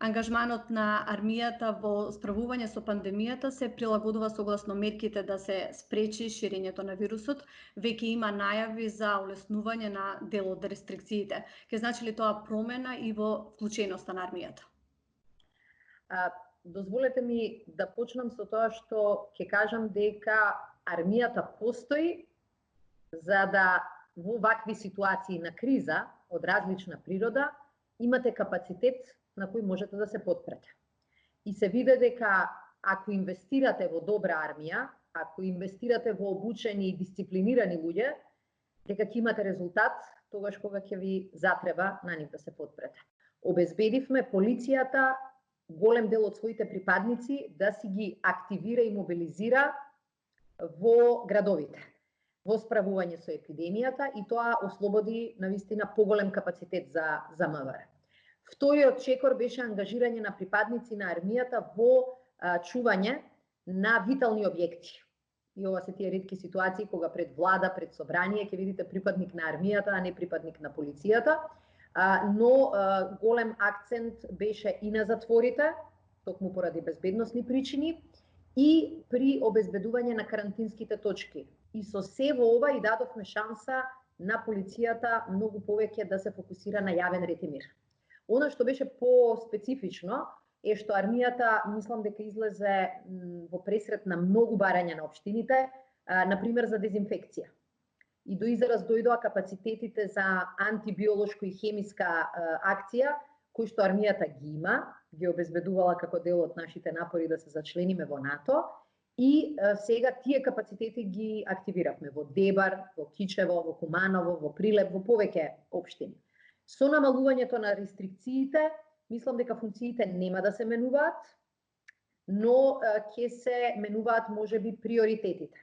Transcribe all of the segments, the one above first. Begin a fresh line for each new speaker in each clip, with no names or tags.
Ангажманот на армијата во справување со пандемијата се прилагодува согласно мерките да се спречи ширењето на вирусот. Веќе има најави за олеснување на дел од рестрикциите. Ке значи ли тоа промена и во вклученоста на армијата?
Дозволете ми да почнам со тоа што ќе кажам дека армијата постои за да во вакви ситуации на криза од различна природа имате капацитет на кој можете да се потпрете. И се види дека ако инвестирате во добра армија, ако инвестирате во обучени и дисциплинирани луѓе, дека ќе имате резултат тогаш кога ќе ви затреба на нив да се потпрете. Обезбедивме полицијата голем дел од своите припадници да си ги активира и мобилизира во градовите, во справување со епидемијата, и тоа ослободи навистина поголем капацитет за МВР. Вториот чекор беше ангажирање на припадници на армијата во чување на витални објекти. И ова се тие ретки ситуации кога пред влада, пред собрание ќе видите припадник на армијата, а не припадник на полицијата. Но голем акцент беше и на затворите, токму поради безбедносни причини, и при обезбедување на карантинските точки. И со се во ова и дадовме шанса на полицијата многу повеќе да се фокусира на јавен ред и мир. Она што беше по-специфично е што армијата, мислам дека излезе во пресрет на многу барања на општините, например за дезинфекција. И до израз дојдоа капацитетите за антибиолошко и хемиска акција, кои што армијата ги има, ги обезбедувала како дел од нашите напори да се зачлениме во НАТО, и сега тие капацитети ги активиравме во Дебар, во Кичево, во Куманово, во Прилеп, во повеќе општини. Со намалувањето на рестрикциите, мислам дека функциите нема да се менуваат, но ќе се менуваат можеби приоритетите.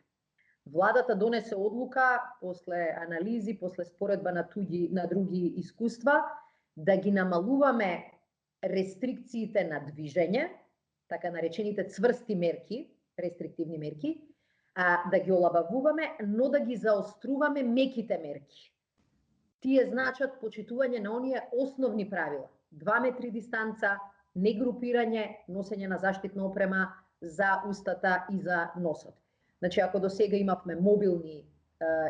Владата донесе одлука после анализи, после споредба на други искуства, да ги намалуваме рестрикциите на движење, така наречените цврсти мерки, рестриктивни мерки, да ги олабавуваме, но да ги заоструваме меките мерки. Тие значат почитување на оние основни правила: 2 метри дистанца, не групирање, носење на заштитна опрема за устата и за носот. Значи, ако до сега имавме мобилни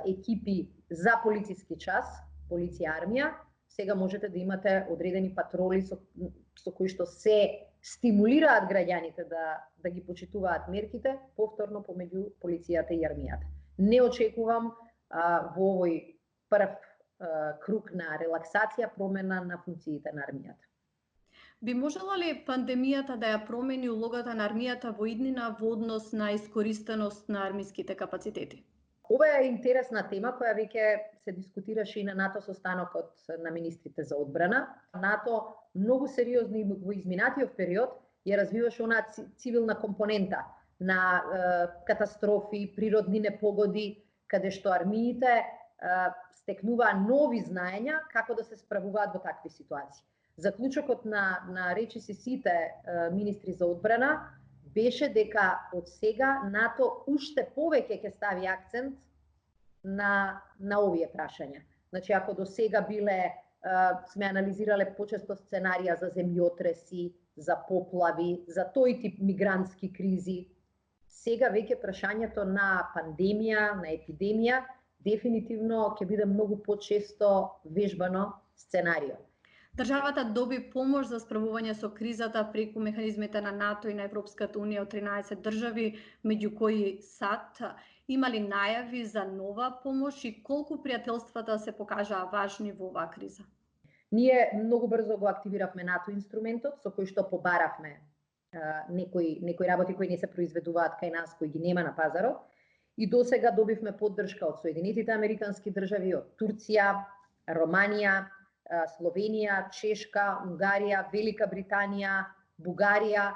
екипи за полициски час, полиција армија, сега можете да имате одредени патроли со кои што се стимулираат граѓаните да ги почитуваат мерките, повторно помеѓу полицијата и армијата. Не очекувам во овој прв круг на релаксација промена на функциите на армијата.
Би можела ли пандемијата да ја промени улогата на армијата во иднина во однос на искористеност на армиските капацитети?
Ова е интересна тема која веќе се дискутираше и на НАТО состанокот на министрите за одбрана. НАТО многу сериозно во изминатиот период ја развиваше онаа цивилна компонента на катастрофи, природни непогоди, каде што армиите стекнуваа нови знаења како да се справуваат во такви ситуации. Заклучокот на речиси сите министри за одбрана беше дека од сега НАТО уште повеќе ќе стави акцент на овие прашања. Значи, ако до сега сме анализирале почесто сценарија за земјотреси, за поплави, за тој тип мигрантски кризи, сега веќе прашањето на пандемија, на епидемија, дефинитивно ќе биде многу почесто вежбано сценарио.
Државата доби помош за справување со кризата преку механизмите на НАТО и на Европската унија од 13 држави, меѓу кои САД. Има ли најави за нова помош и колку пријателствата се покажаа важни во оваа криза?
Ние многу брзо го активиравме НАТО инструментот, со кој што побаравме некои работи кои не се произведуваат кај нас, кои ги нема на пазарот. И досега добивме поддршка од Соединетите Американски држави, од Турција, Романија, Словенија, Чешка, Унгарија, Велика Британија, Бугарија,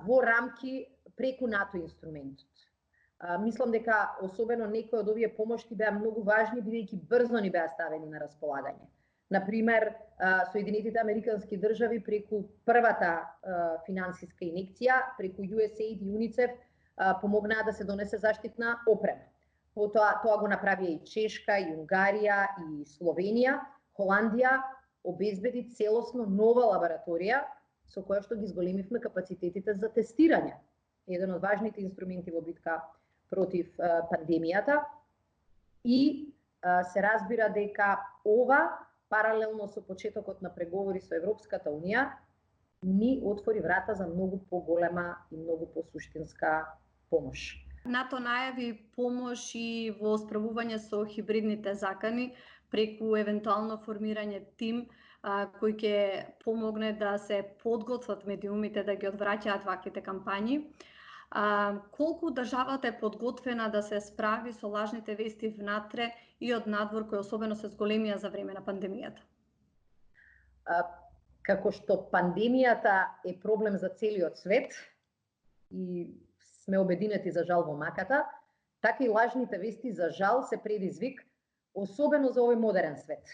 во рамки преку НАТО инструментот. Мислам дека особено некои од овие помошти беа многу важни, бидејќи брзо ни беа ставени на располагање. Например, Соединетите Американски држави преку првата финансиска инекција, преку USAID и UNICEF, помогнаа да се донесе заштитна опрема. Тоа го направија и Чешка, и Унгарија, и Словенија. Холандија обезбеди целосно нова лабораторија со која што ги зголемивме капацитетите за тестирање. Еден од важните инструменти во битка против пандемијата и се разбира дека ова паралелно со почетокот на преговори со Европската Унија ни отвори врата за многу поголема и многу посуштинска помош.
НАТО најави помош и во справување со хибридните закани преку евентуално формирање тим кој ќе помогне да се подготват медиумите да ги одвраќаат ваквите кампањи. Колку државата е подготвена да се справи со лажните вести внатре и од надвор кои особено се зголемија за време на пандемијата?
Како што пандемијата е проблем за целиот свет и сме обединети за жал во маката, така и лажните вести за жал се предизвик, особено за овој модерен свет.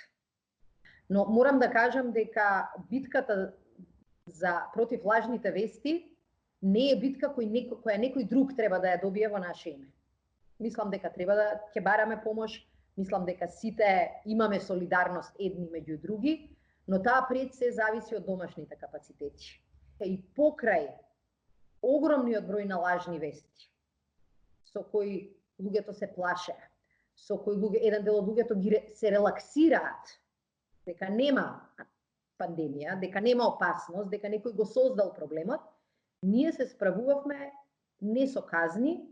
Но морам да кажам дека битката против лажните вести не е битка која некој друг треба да ја добие во наше име. Мислам дека треба да ќе бараме помош, мислам дека сите имаме солидарност едни меѓу други, но таа пред се зависи од домашните капацитети. И покрај огромниот број на лажни вести, со кои луѓето се плашеа, со кои еден дел од луѓето се релаксираат, дека нема пандемија, дека нема опасност, дека некој го создал проблемот, ние се справувавме не со казни,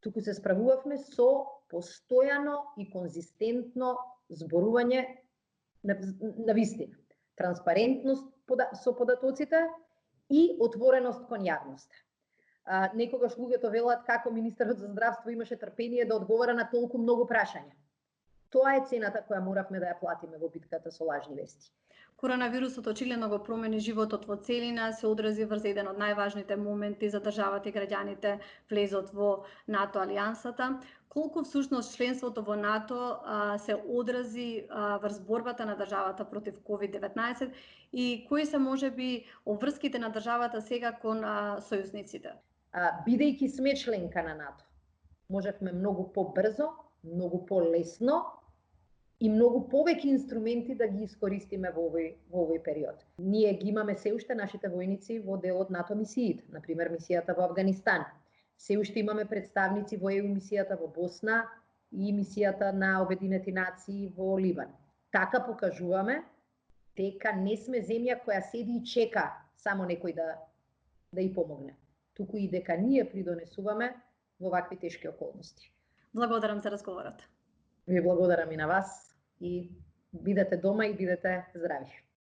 туку се справувавме со постојано и конзистентно зборување на вистина, транспарентност со податоците и отвореност кон јавноста. Некогаш луѓето велат како министерот за здравство имаше трпение да одговара на толку многу прашања. Тоа е цената која моравме да ја платиме во битката со лажни вести.
Коронавирусот очигледно го промени животот во целина, се одрази врз еден од најважните моменти за државата и граѓаните влезот во НАТО алијансата. Колку всушност членството во НАТО се одрази врз борбата на државата против COVID-19 и кои се можеби обврските на државата сега кон сојузниците?
Бидејќи сме членка на НАТО, можевме многу побрзо, многу полесно и многу повеќе инструменти да ги искористиме во овој период. Ние ги имаме се уште нашите војници во дел од НАТО мисиите, например мисијата во Авганистан. Се уште имаме представници во ЕУ мисијата во Босна и мисијата на Обединети нации во Либан. Така покажуваме дека не сме земја која седи и чека само некој да ја помогне, туку и дека ние придонесуваме во вакви тешки околности.
Благодарам за разговорот.
Ви благодарам и на вас и бидете дома и бидете здрави.